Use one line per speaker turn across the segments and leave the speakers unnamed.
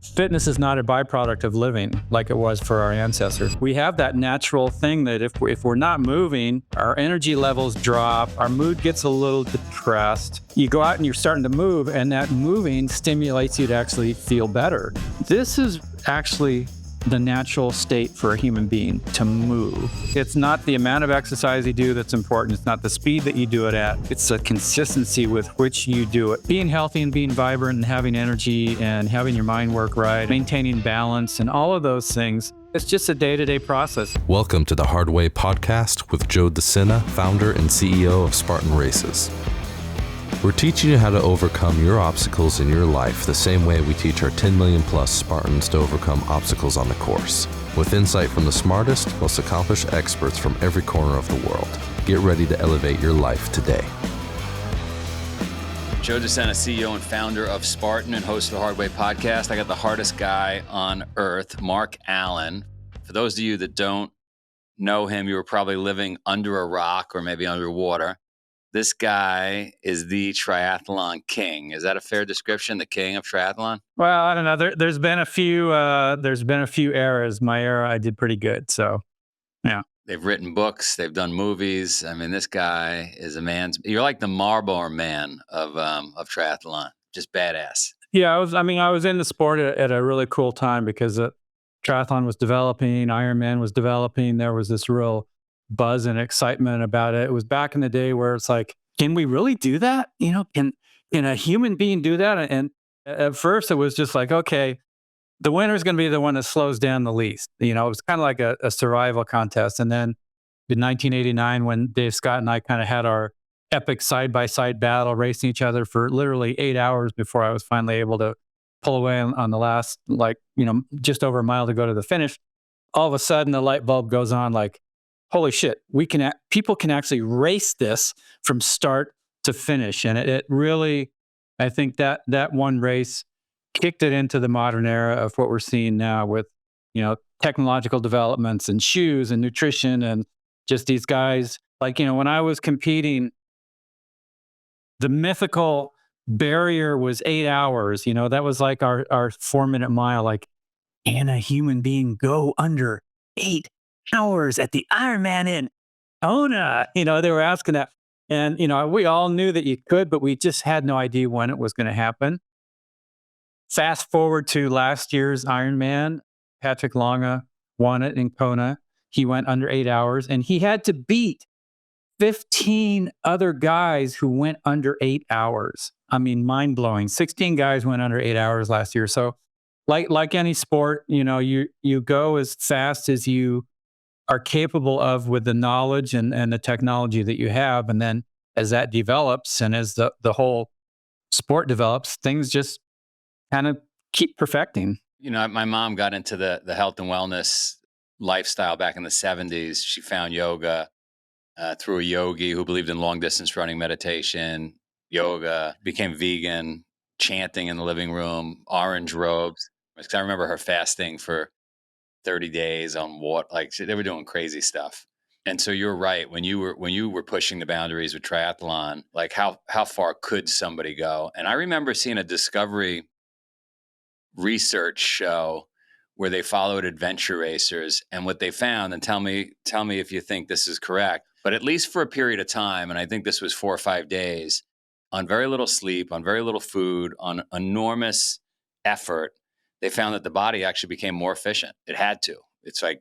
Fitness is not a byproduct of living like it was for our ancestors. We have that natural thing that if we're not moving, our energy levels drop, our mood gets a little depressed. You go out and you're starting to move, and that moving stimulates you to actually feel better. This is actually the natural state for a human being, to move. It's not the amount of exercise you do that's important. It's not the speed that you do it at. It's the consistency with which you do it. Being healthy and being vibrant and having energy and having your mind work right, maintaining balance and all of those things. It's just a day-to-day process.
Welcome to the Hard Way podcast with Joe DeSena, founder and CEO of Spartan Races. We're teaching you how to overcome your obstacles in your life the same way we teach our 10 million plus Spartans to overcome obstacles on the course, with insight from the smartest, most accomplished experts from every corner of the world. Get ready to elevate your life today.
Joe DeSena, CEO and founder of Spartan and host of the Hard Way podcast. I got the hardest guy on earth, Mark Allen. For those of you that don't know him, you were probably living under a rock or maybe underwater. This guy is the triathlon king. Is that a fair description? The king of triathlon?
Well, I don't know. There's been a few eras. My era, I did pretty good. So, yeah.
They've written books. They've done movies. I mean, this guy is a man. You're like the Marlboro Man of triathlon. Just badass.
Yeah, I was in the sport at a really cool time because triathlon was developing, Ironman was developing. There was this real buzz and excitement about it. It was back in the day where it's like, can we really do that? You know, can a human being do that? And at first it was just like, okay, the winner is going to be the one that slows down the least. You know, it was kind of like a survival contest. And then in 1989, when Dave Scott and I kind of had our epic side-by-side battle, racing each other for literally 8 hours before I was finally able to pull away on the last, just over a mile to go to the finish. All of a sudden the light bulb goes on, like, holy shit, people can actually race this from start to finish. And it really, I think that one race kicked it into the modern era of what we're seeing now with, technological developments and shoes and nutrition and just these guys. Like, when I was competing, the mythical barrier was 8 hours. That was like our 4-minute mile. Like, can a human being go under 8 hours at the Ironman in Kona? They were asking that. And, we all knew that you could, but we just had no idea when it was going to happen. Fast forward to last year's Ironman, Patrick Lange won it in Kona. He went under 8 hours and he had to beat 15 other guys who went under 8 hours. I mean, mind blowing. 16 guys went under 8 hours last year. So like any sport, you go as fast as you are capable of with the knowledge and the technology that you have. And then as that develops and as the whole sport develops, things just kind of keep perfecting.
My mom got into the health and wellness lifestyle back in the 70s. She found yoga through a yogi who believed in long distance running, meditation, yoga, became vegan, chanting in the living room, orange robes. I remember her fasting for 30 days on water. Like, they were doing crazy stuff. And so you're right. When you were pushing the boundaries with triathlon, like how far could somebody go? And I remember seeing a Discovery research show where they followed adventure racers, and what they found, and tell me if you think this is correct, but at least for a period of time, and I think this was 4 or 5 days, on very little sleep, on very little food, on enormous effort, they found that the body actually became more efficient. It had to. It's like,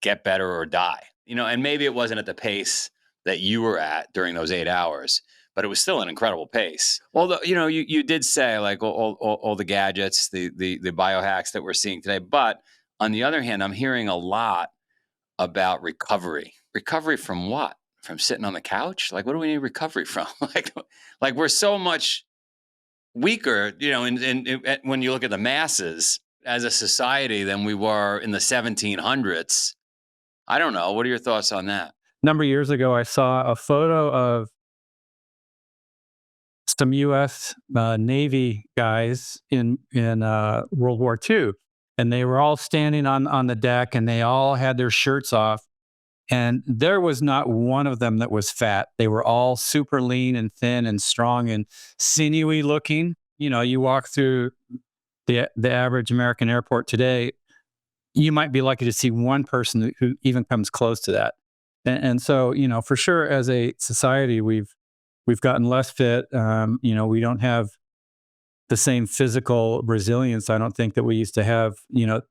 get better or die. And maybe it wasn't at the pace that you were at during those 8 hours, but it was still an incredible pace. Although, you did say like all the gadgets, the biohacks that we're seeing today. But on the other hand, I'm hearing a lot about recovery. Recovery from what? From sitting on the couch? Like, what do we need recovery from? like we're so much weaker, when you look at the masses as a society than we were in the 1700s. I don't know. What are your thoughts on that?
A number of years ago, I saw a photo of some U.S. Navy guys in World War II, and they were all standing on the deck, and they all had their shirts off, and there was not one of them that was fat. They were all super lean and thin and strong and sinewy looking. You walk through the average American airport today, you might be lucky to see one person who even comes close to that. And so, for sure, as a society, we've gotten less fit. We don't have the same physical resilience, I don't think, that we used to have, a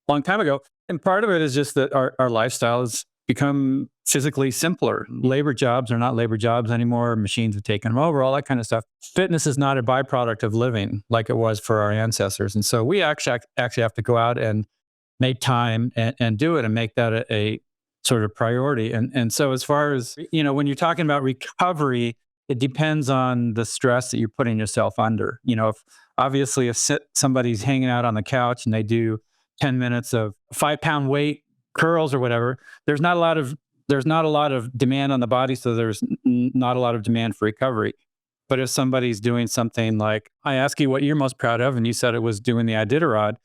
long time ago. And part of it is just that our lifestyle has become physically simpler. Labor jobs are not labor jobs anymore. Machines have taken them over, all that kind of stuff. Fitness is not a byproduct of living like it was for our ancestors. And so we actually have to go out and make time and do it and make that a sort of priority. And so as far as, when you're talking about recovery, it depends on the stress that you're putting yourself under. If somebody's hanging out on the couch and they do 10 minutes of 5-pound weight curls or whatever, there's not a lot of demand on the body, so there's not a lot of demand for recovery. But if somebody's doing something like, I ask you what you're most proud of, and you said it was doing the Iditarod,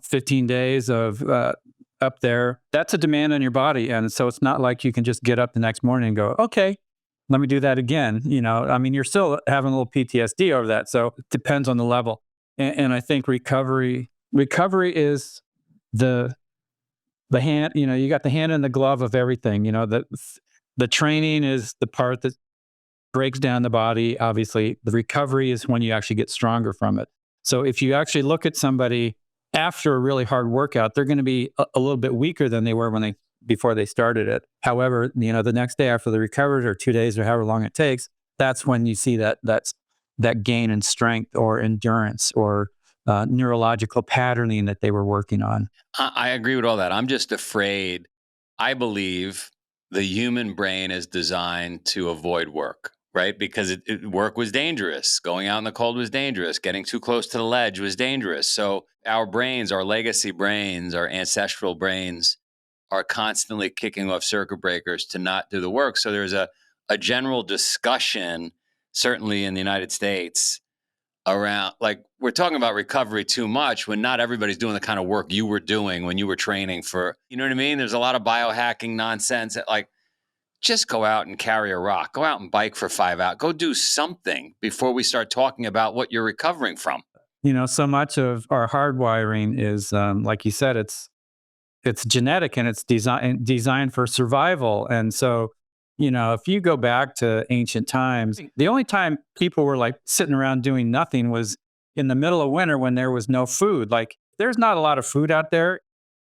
15 days of up there, that's a demand on your body. And so it's not like you can just get up the next morning and go, okay, let me do that again. You're still having a little PTSD over that. So it depends on the level. And I think recovery is the hand, you got the hand in the glove of everything. The training is the part that breaks down the body. Obviously, the recovery is when you actually get stronger from it. So if you actually look at somebody after a really hard workout, they're going to be a little bit weaker than they were before they started it. However, the next day after they recovered, or 2 days, or however long it takes, that's when you see that gain in strength or endurance or neurological patterning that they were working on.
I agree with all that. I'm just afraid. I believe the human brain is designed to avoid work, right? Because work was dangerous. Going out in the cold was dangerous. Getting too close to the ledge was dangerous. So our brains, our legacy brains, our ancestral brains are constantly kicking off circuit breakers to not do the work. So there's a general discussion, certainly in the United States, around, like, we're talking about recovery too much when not everybody's doing the kind of work you were doing when you were training for, you know what I mean? There's a lot of biohacking nonsense that, like, just go out and carry a rock, go out and bike for 5 hours, go do something before we start talking about what you're recovering from.
So much of our hardwiring is, like you said, it's genetic and it's designed for survival. And so, if you go back to ancient times, the only time people were like sitting around doing nothing was in the middle of winter when there was no food. Like, there's not a lot of food out there.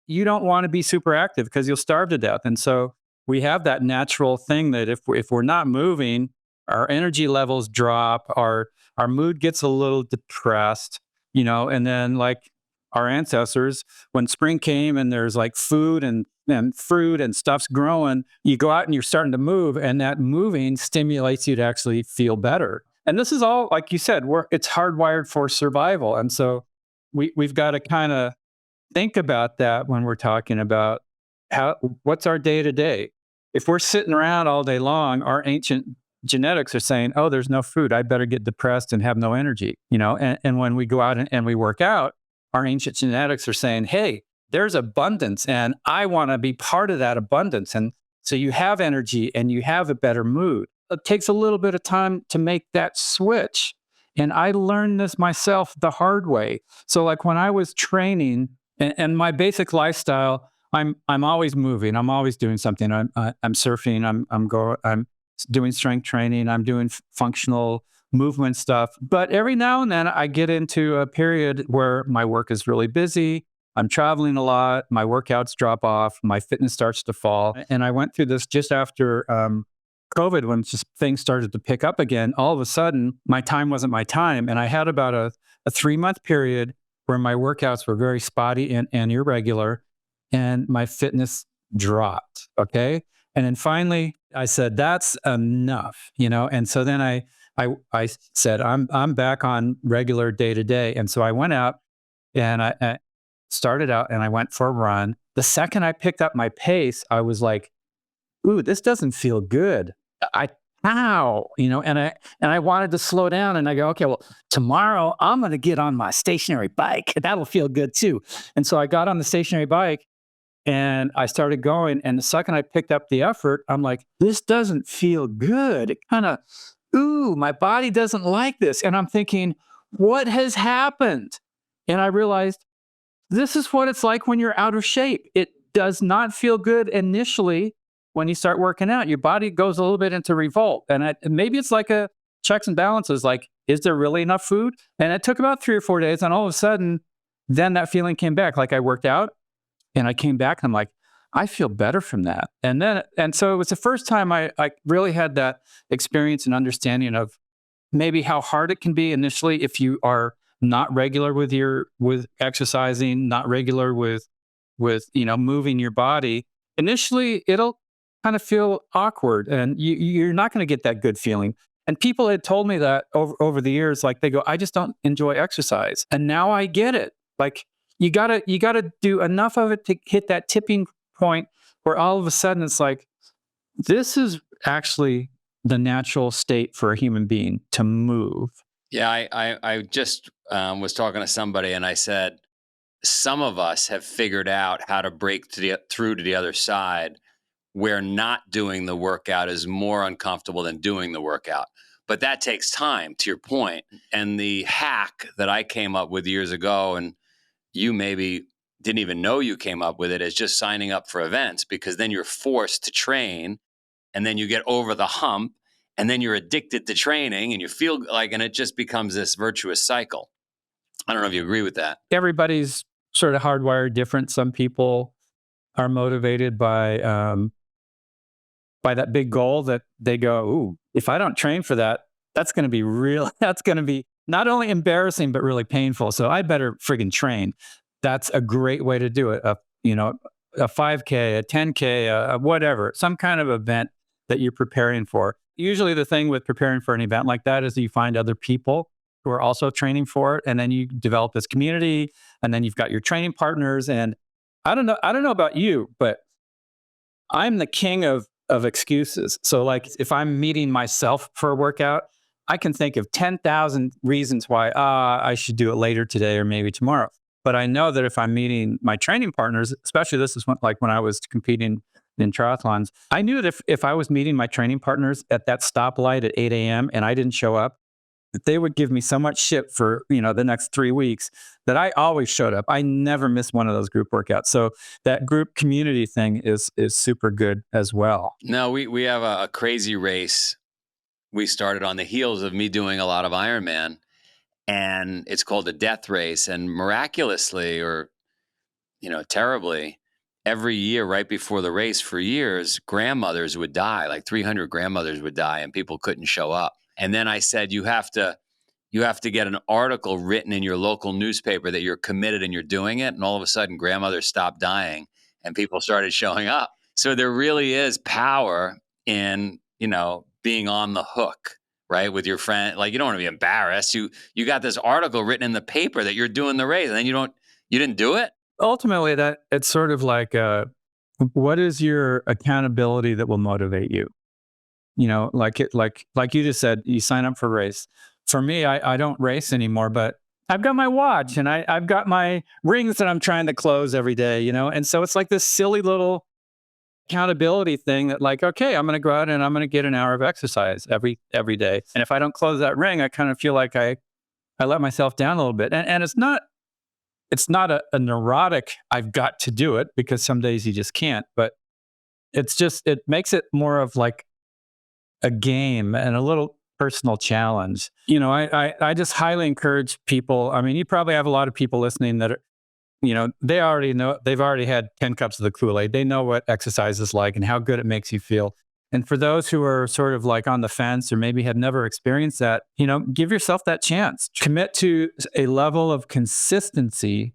You don't want to be super active because you'll starve to death. And so we have that natural thing that if we're not moving, our energy levels drop, our mood gets a little depressed, and then, like our ancestors, when spring came and there's like food and fruit and stuff's growing, you go out and you're starting to move, and that moving stimulates you to actually feel better. And this is all, like you said, it's hardwired for survival. And so we've got to kind of think about that when we're talking about what's our day to day. If we're sitting around all day long, our ancient genetics are saying, oh, there's no food, I better get depressed and have no energy, and when we go out and we work out, our ancient genetics are saying, hey, there's abundance and I want to be part of that abundance. And so you have energy and you have a better mood. It takes a little bit of time to make that switch. And I learned this myself the hard way. So like when I was training and my basic lifestyle, I'm always moving. I'm always doing something. I'm surfing. I'm doing strength training. I'm doing functional movement stuff. But every now and then I get into a period where my work is really busy. I'm traveling a lot. My workouts drop off. My fitness starts to fall. And I went through this just after COVID, when just things started to pick up again. All of a sudden, my time wasn't my time. And I had about a 3-month period where my workouts were very spotty and irregular, and my fitness dropped. Okay. And then finally I said, that's enough, And so then I said, I'm back on regular day to day. And so I went out and I started out and I went for a run. The second I picked up my pace, I was like, ooh, this doesn't feel good. And I wanted to slow down, and I go, okay, well, tomorrow I'm going to get on my stationary bike. That'll feel good too. And so I got on the stationary bike and I started going. And the second I picked up the effort, I'm like, this doesn't feel good. It kind of, my body doesn't like this. And I'm thinking, what has happened? And I realized this is what it's like when you're out of shape. It does not feel good initially when you start working out. Your body goes a little bit into revolt. And maybe it's like a checks and balances, like, is there really enough food? And it took about 3 or 4 days. And all of a sudden, then that feeling came back. Like I worked out and I came back and I'm like, I feel better from that. And so it was the first time I really had that experience and understanding of maybe how hard it can be initially if you are not regular with exercising, not regular with moving your body. Initially, it'll kind of feel awkward, and you're not going to get that good feeling. And people had told me that over the years, like they go, I just don't enjoy exercise, and now I get it. Like you gotta do enough of it to hit that tipping point where all of a sudden it's like, this is actually the natural state for a human being to move.
Yeah, I just was talking to somebody and I said, some of us have figured out how to break through to the other side where not doing the workout is more uncomfortable than doing the workout. But that takes time, to your point. And the hack that I came up with years ago, and you maybe didn't even know you came up with it, is just signing up for events, because then you're forced to train and then you get over the hump and then you're addicted to training and you feel like, and it just becomes this virtuous cycle. I don't know if you agree with that.
Everybody's sort of hardwired different. Some people are motivated by that big goal that they go, ooh, if I don't train for that, that's going to be real. That's going to be not only embarrassing, but really painful. So I better friggin' train. That's a great way to do it. A 5K, a 10K, a whatever, some kind of event that you're preparing for. Usually the thing with preparing for an event like that is that you find other people who are also training for it. And then you develop this community, and then you've got your training partners. And I don't know about you, but I'm the king of excuses. So like if I'm meeting myself for a workout, I can think of 10,000 reasons why I should do it later today or maybe tomorrow. But I know that if I'm meeting my training partners, especially this is when I was competing in triathlons, I knew that if I was meeting my training partners at that stoplight at 8 a.m. and I didn't show up, that they would give me so much shit for, the next 3 weeks, that I always showed up. I never missed one of those group workouts. So that group community thing is super good as well.
No, we have a crazy race. We started on the heels of me doing a lot of Ironman, and it's called a death race. And miraculously, or, terribly, every year right before the race for years, grandmothers would die, like 300 grandmothers would die, and people couldn't show up. And then I said, you have to get an article written in your local newspaper that you're committed and you're doing it. And all of a sudden, grandmothers stopped dying and people started showing up. So there really is power in, being on the hook, right? With your friend. Like, you don't want to be embarrassed. You got this article written in the paper that you're doing the race, and then you didn't do it.
Ultimately, that it's sort of like, what is your accountability that will motivate you? Like you just said, you sign up for a race. For me, I don't race anymore, but I've got my watch and I've got my rings that I'm trying to close every day, and so it's like this silly little accountability thing that, like, okay, I'm going to go out and I'm going to get an hour of exercise every day. And if I don't close that ring, I kind of feel like I let myself down a little bit. And it's not a neurotic, I've got to do it, because some days you just can't, but it makes it more of like a game and a little personal challenge. I just highly encourage people. I mean, you probably have a lot of people listening that are, they already know, they've already had 10 cups of the Kool-Aid. They know what exercise is like and how good it makes you feel. And for those who are sort of like on the fence or maybe have never experienced that, give yourself that chance. Commit to a level of consistency.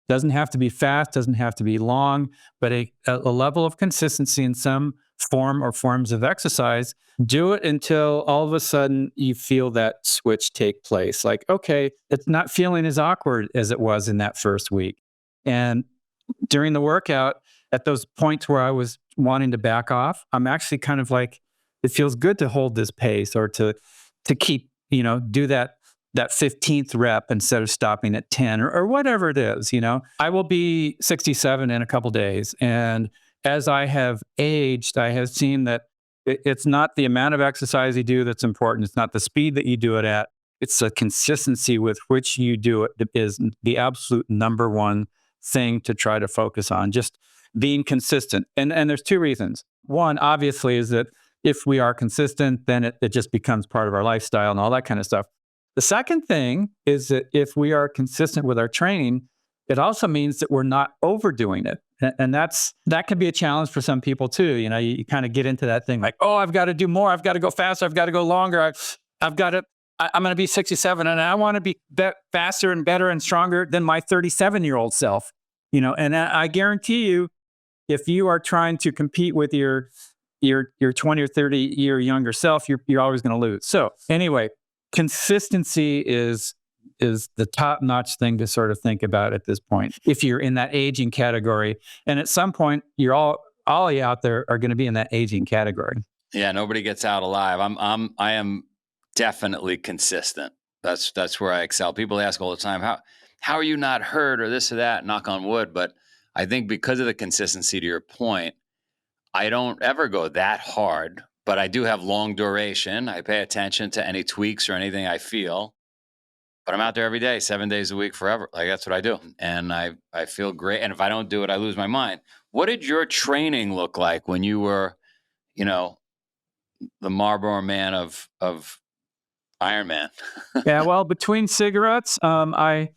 Doesn't have to be fast, doesn't have to be long, but a level of consistency in some form or forms of exercise. Do it until all of a sudden you feel that switch take place. Like, okay, it's not feeling as awkward as it was in that first week. And during the workout, at those points where I was wanting to back off, I'm actually kind of like, it feels good to hold this pace, or to keep, do that 15th rep instead of stopping at 10 or whatever it is. I will be 67 in a couple days. And as I have aged, I have seen that it's not the amount of exercise you do that's important. It's not the speed that you do it at. It's a consistency with which you do it that is the absolute number one thing to try to focus on, just being consistent. And there's two reasons. One, obviously, is that if we are consistent, then it just becomes part of our lifestyle and all that kind of stuff. The second thing is that if we are consistent with our training, it also means that we're not overdoing it. And that can be a challenge for some people too. You kind of get into that thing like, oh, I've got to do more. I've got to go faster. I've got to go longer. I'm going to be 67 and I want to be faster and better and stronger than my 37-year-old self. And I guarantee you, if you are trying to compete with your 20 or 30-year younger self, you're always going to lose. So anyway, consistency is the top-notch thing to sort of think about at this point. If you're in that aging category, and at some point, you're all you out there are going to be in that aging category.
Yeah, nobody gets out alive. I am definitely consistent. That's where I excel. People ask all the time, how are you not hurt or this or that? Knock on wood, but I think because of the consistency, to your point, I don't ever go that hard, but I do have long duration. I pay attention to any tweaks or anything I feel. But I'm out there every day, 7 days a week, forever. Like, that's what I do. And I feel great. And if I don't do it, I lose my mind. What did your training look like when you were, the Marlboro Man of Ironman?
Yeah, well, between cigarettes, I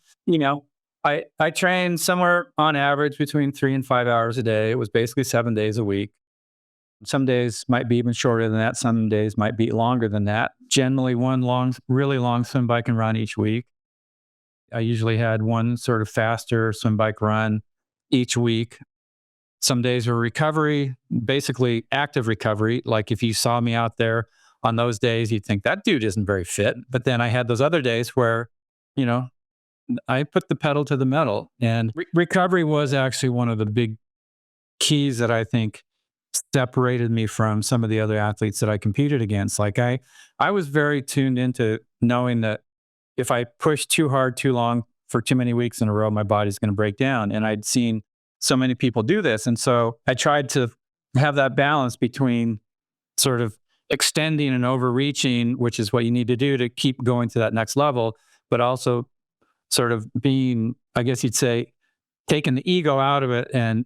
trained somewhere on average between 3 and 5 hours a day. It was basically 7 days a week. Some days might be even shorter than that. Some days might be longer than that. Generally, one really long swim, bike, and run each week. I usually had one sort of faster swim, bike, run each week. Some days were recovery, basically active recovery. Like if you saw me out there on those days, you'd think that dude isn't very fit. But then I had those other days where, I put the pedal to the metal. And recovery was actually one of the big keys that I think separated me from some of the other athletes that I competed against. Like I was very tuned into knowing that if I push too hard, too long for too many weeks in a row, my body's going to break down. And I'd seen so many people do this. And so I tried to have that balance between sort of extending and overreaching, which is what you need to do to keep going to that next level, but also sort of being, I guess you'd say, taking the ego out of it and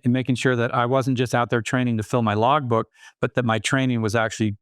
making sure that I wasn't just out there training to fill my logbook, but that my training was actually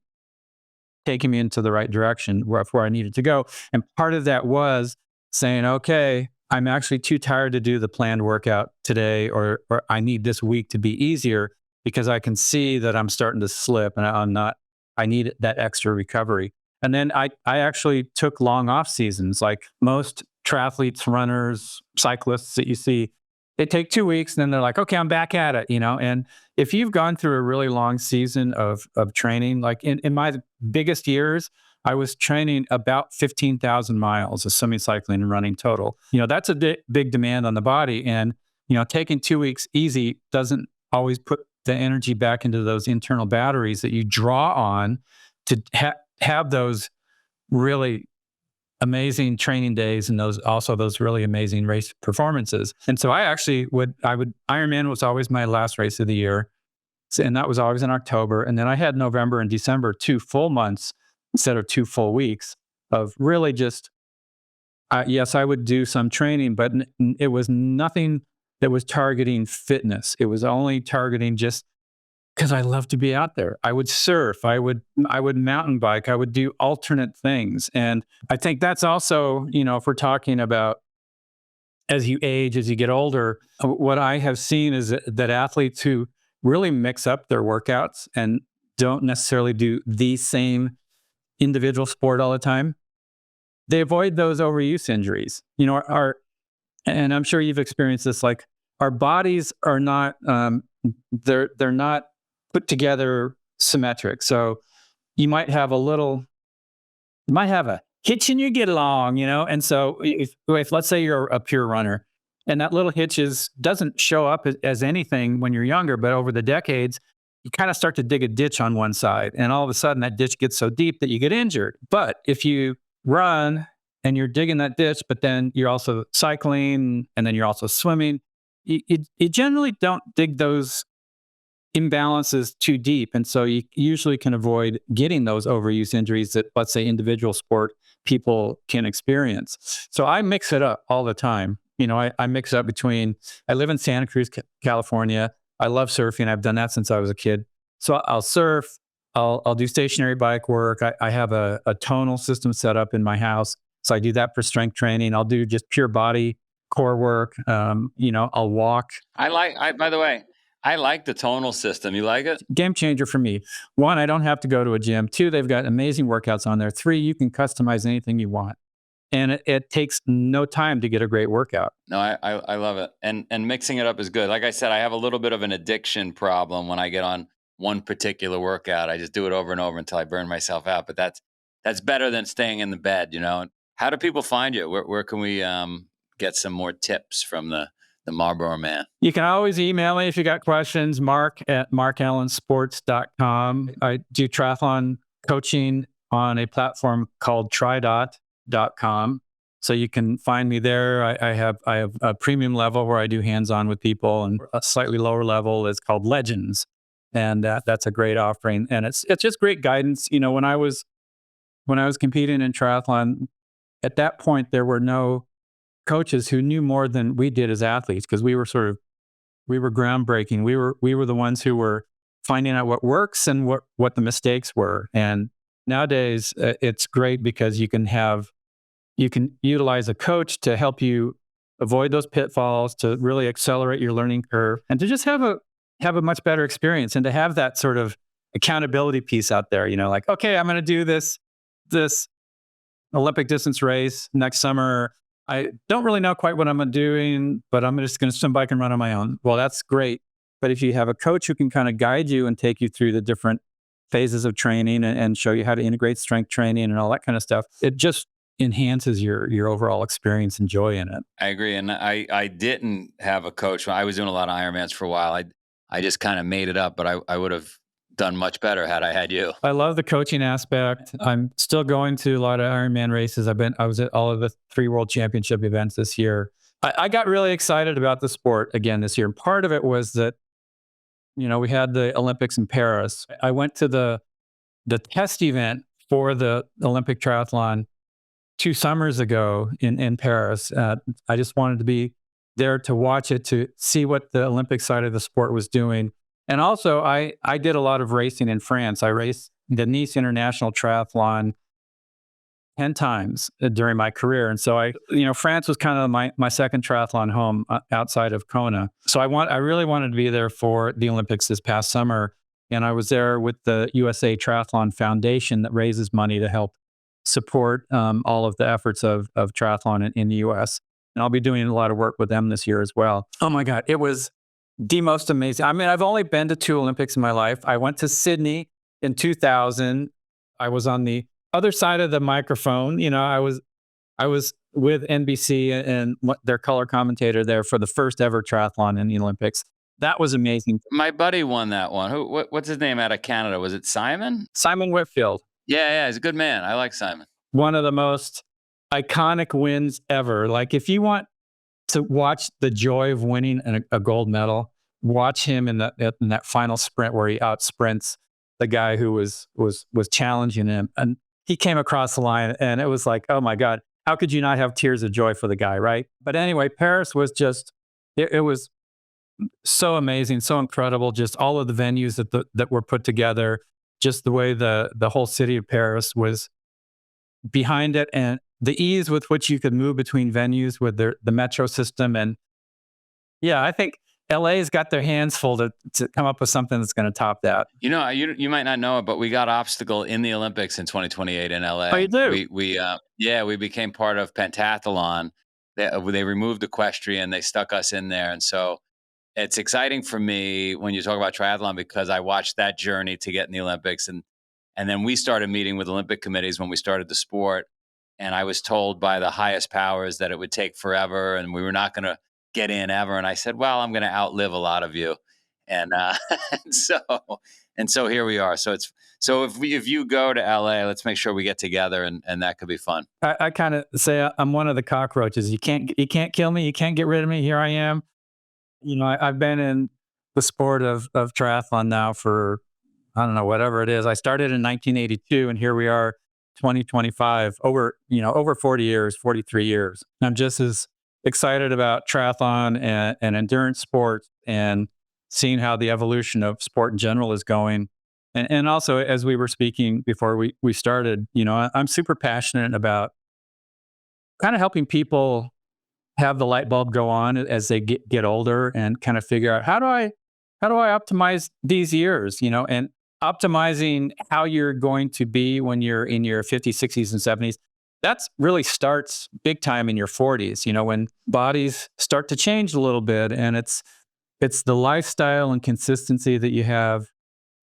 taking me into the right direction where I needed to go. And part of that was saying, okay, I'm actually too tired to do the planned workout today, or I need this week to be easier because I can see that I'm starting to slip and I need that extra recovery. And then I actually took long off seasons. Like most triathletes, runners, cyclists that you see, they take 2 weeks and then they're like, okay, I'm back at it, And if you've gone through a really long season of training, like in my biggest years, I was training about 15,000 miles of swimming, cycling, and running total. That's a big demand on the body. And, taking 2 weeks easy doesn't always put the energy back into those internal batteries that you draw on to have those really amazing training days and those really amazing race performances. And so Ironman was always my last race of the year. And that was always in October. And then I had November and December, 2 full months instead of 2 full weeks of really just, yes, I would do some training, but it was nothing that was targeting fitness. It was only targeting just because I love to be out there. I would surf, I would mountain bike, I would do alternate things. And I think that's also, if we're talking about as you age, as you get older, what I have seen is that athletes who really mix up their workouts and don't necessarily do the same individual sport all the time, they avoid those overuse injuries. And I'm sure you've experienced this, like our bodies are not, they're not put together symmetric. So you might have a hitch in your get along, And so if let's say you're a pure runner and that little hitch doesn't show up as anything when you're younger, but over the decades, you kind of start to dig a ditch on one side. And all of a sudden that ditch gets so deep that you get injured. But if you run and you're digging that ditch, but then you're also cycling and then you're also swimming, you generally don't dig those imbalances too deep. And so you usually can avoid getting those overuse injuries that, let's say, individual sport people can experience. So I mix it up all the time. I mix up between, I live in Santa Cruz, California. I love surfing. I've done that since I was a kid. So I'll surf, I'll do stationary bike work. I have a tonal system set up in my house. So I do that for strength training. I'll do just pure body core work. I'll walk.
By the way, I like the tonal system. You like it?
Game changer for me. One, I don't have to go to a gym. Two, they've got amazing workouts on there. Three, you can customize anything you want. And it takes no time to get a great workout.
No, I love it. And mixing it up is good. Like I said, I have a little bit of an addiction problem when I get on one particular workout. I just do it over and over until I burn myself out. But that's better than staying in the bed, How do people find you? Where can we get some more tips from the Marlboro Man?
You can always email me if you got questions, mark@markallensports.com. I do triathlon coaching on a platform called tridot.com. So you can find me there. I have a premium level where I do hands-on with people, and a slightly lower level is called Legends. And that's a great offering. And it's just great guidance. When I was competing in triathlon, at that point, there were no coaches who knew more than we did as athletes, because we were groundbreaking. We were the ones who were finding out what works and what the mistakes were. And nowadays it's great because you can utilize a coach to help you avoid those pitfalls, to really accelerate your learning curve, and to just have a much better experience, and to have that sort of accountability piece out there, like, okay, I'm going to do this Olympic distance race next summer. I don't really know quite what I'm doing, but I'm just going to swim, bike, and run on my own. Well, that's great. But if you have a coach who can kind of guide you and take you through the different phases of training and show you how to integrate strength training and all that kind of stuff, it just enhances your overall experience and joy in it.
I agree. And I didn't have a coach. I was doing a lot of Ironmans for a while. I just kind of made it up, but I would have done much better had I had you.
I love the coaching aspect. I'm still going to a lot of Ironman races. I was at all of the 3 World Championship events this year. I got really excited about the sport again this year. And part of it was that, we had the Olympics in Paris. I went to the test event for the Olympic triathlon 2 summers ago in Paris. I just wanted to be there to watch it, to see what the Olympic side of the sport was doing. And also, I did a lot of racing in France. I raced the Nice International Triathlon 10 times during my career. And so France was kind of my second triathlon home outside of Kona. So I really wanted to be there for the Olympics this past summer. And I was there with the USA Triathlon Foundation that raises money to help support all of the efforts of triathlon in the US. And I'll be doing a lot of work with them this year as well. Oh my God, it was the most amazing. I mean, I've only been to 2 Olympics in my life. I went to Sydney in 2000. I was on the other side of the microphone. I was with NBC and their color commentator there for the first ever triathlon in the Olympics. That was amazing.
My buddy won that one. What's his name out of Canada? Was it Simon?
Simon Whitfield.
Yeah, he's a good man. I like Simon.
One of the most iconic wins ever. Like, if you want to watch the joy of winning a gold medal, watch him in that final sprint where he out sprints the guy who was challenging him, and he came across the line, and it was like, oh my God, how could you not have tears of joy for the guy, right? But anyway, Paris was just, it was so amazing, so incredible. Just all of the venues that were put together, just the way the whole city of Paris was behind it, and the ease with which you could move between venues with the metro system. And yeah, I think LA's got their hands full to come up with something that's going to top that.
You might not know it, but we got obstacle in the Olympics in 2028 in LA.
Oh, you do?
We became part of pentathlon. They removed equestrian. They stuck us in there. And so it's exciting for me when you talk about triathlon, because I watched that journey to get in the Olympics. And then we started meeting with Olympic committees when we started the sport. And I was told by the highest powers that it would take forever and we were not going to get in ever. And I said, well, I'm going to outlive a lot of you. And so here we are. So if you go to LA, let's make sure we get together, and that could be fun.
I kind of say I'm one of the cockroaches. You can't kill me. You can't get rid of me. Here I am. I've been in the sport of triathlon now for, I don't know, whatever it is. I started in 1982, and here we are 2025, over 40 years, 43 years. I'm just as excited about triathlon and endurance sports and seeing how the evolution of sport in general is going. And also, as we were speaking before we started, I'm super passionate about kind of helping people have the light bulb go on as they get older and kind of figure out how do I optimize these years, and optimizing how you're going to be when you're in your 50s, 60s, and 70s. That's really starts big time in your 40s, when bodies start to change a little bit, and it's the lifestyle and consistency that you have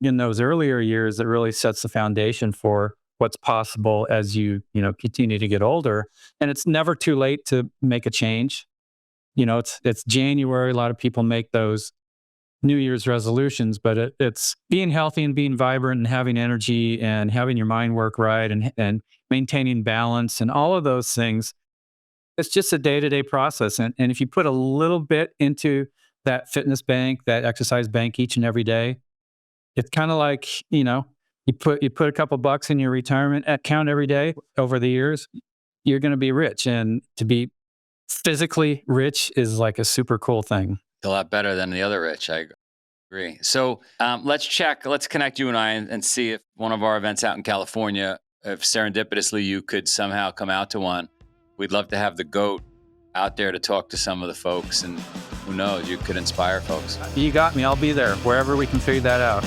in those earlier years that really sets the foundation for what's possible as you continue to get older. And it's never too late to make a change. It's January. A lot of people make those New Year's resolutions, but it's being healthy and being vibrant and having energy and having your mind work right and maintaining balance and all of those things. It's just a day-to-day process. And if you put a little bit into that fitness bank, that exercise bank each and every day, it's kind of like, you put a couple bucks in your retirement account every day over the years, you're going to be rich. And to be physically rich is like a super cool thing.
A lot better than the other rich. I agree. So let's connect you and I and see if one of our events out in California, if serendipitously you could somehow come out to one. We'd love to have the GOAT out there to talk to some of the folks, and who knows, you could inspire folks.
You got me. I'll be there wherever we can figure that out.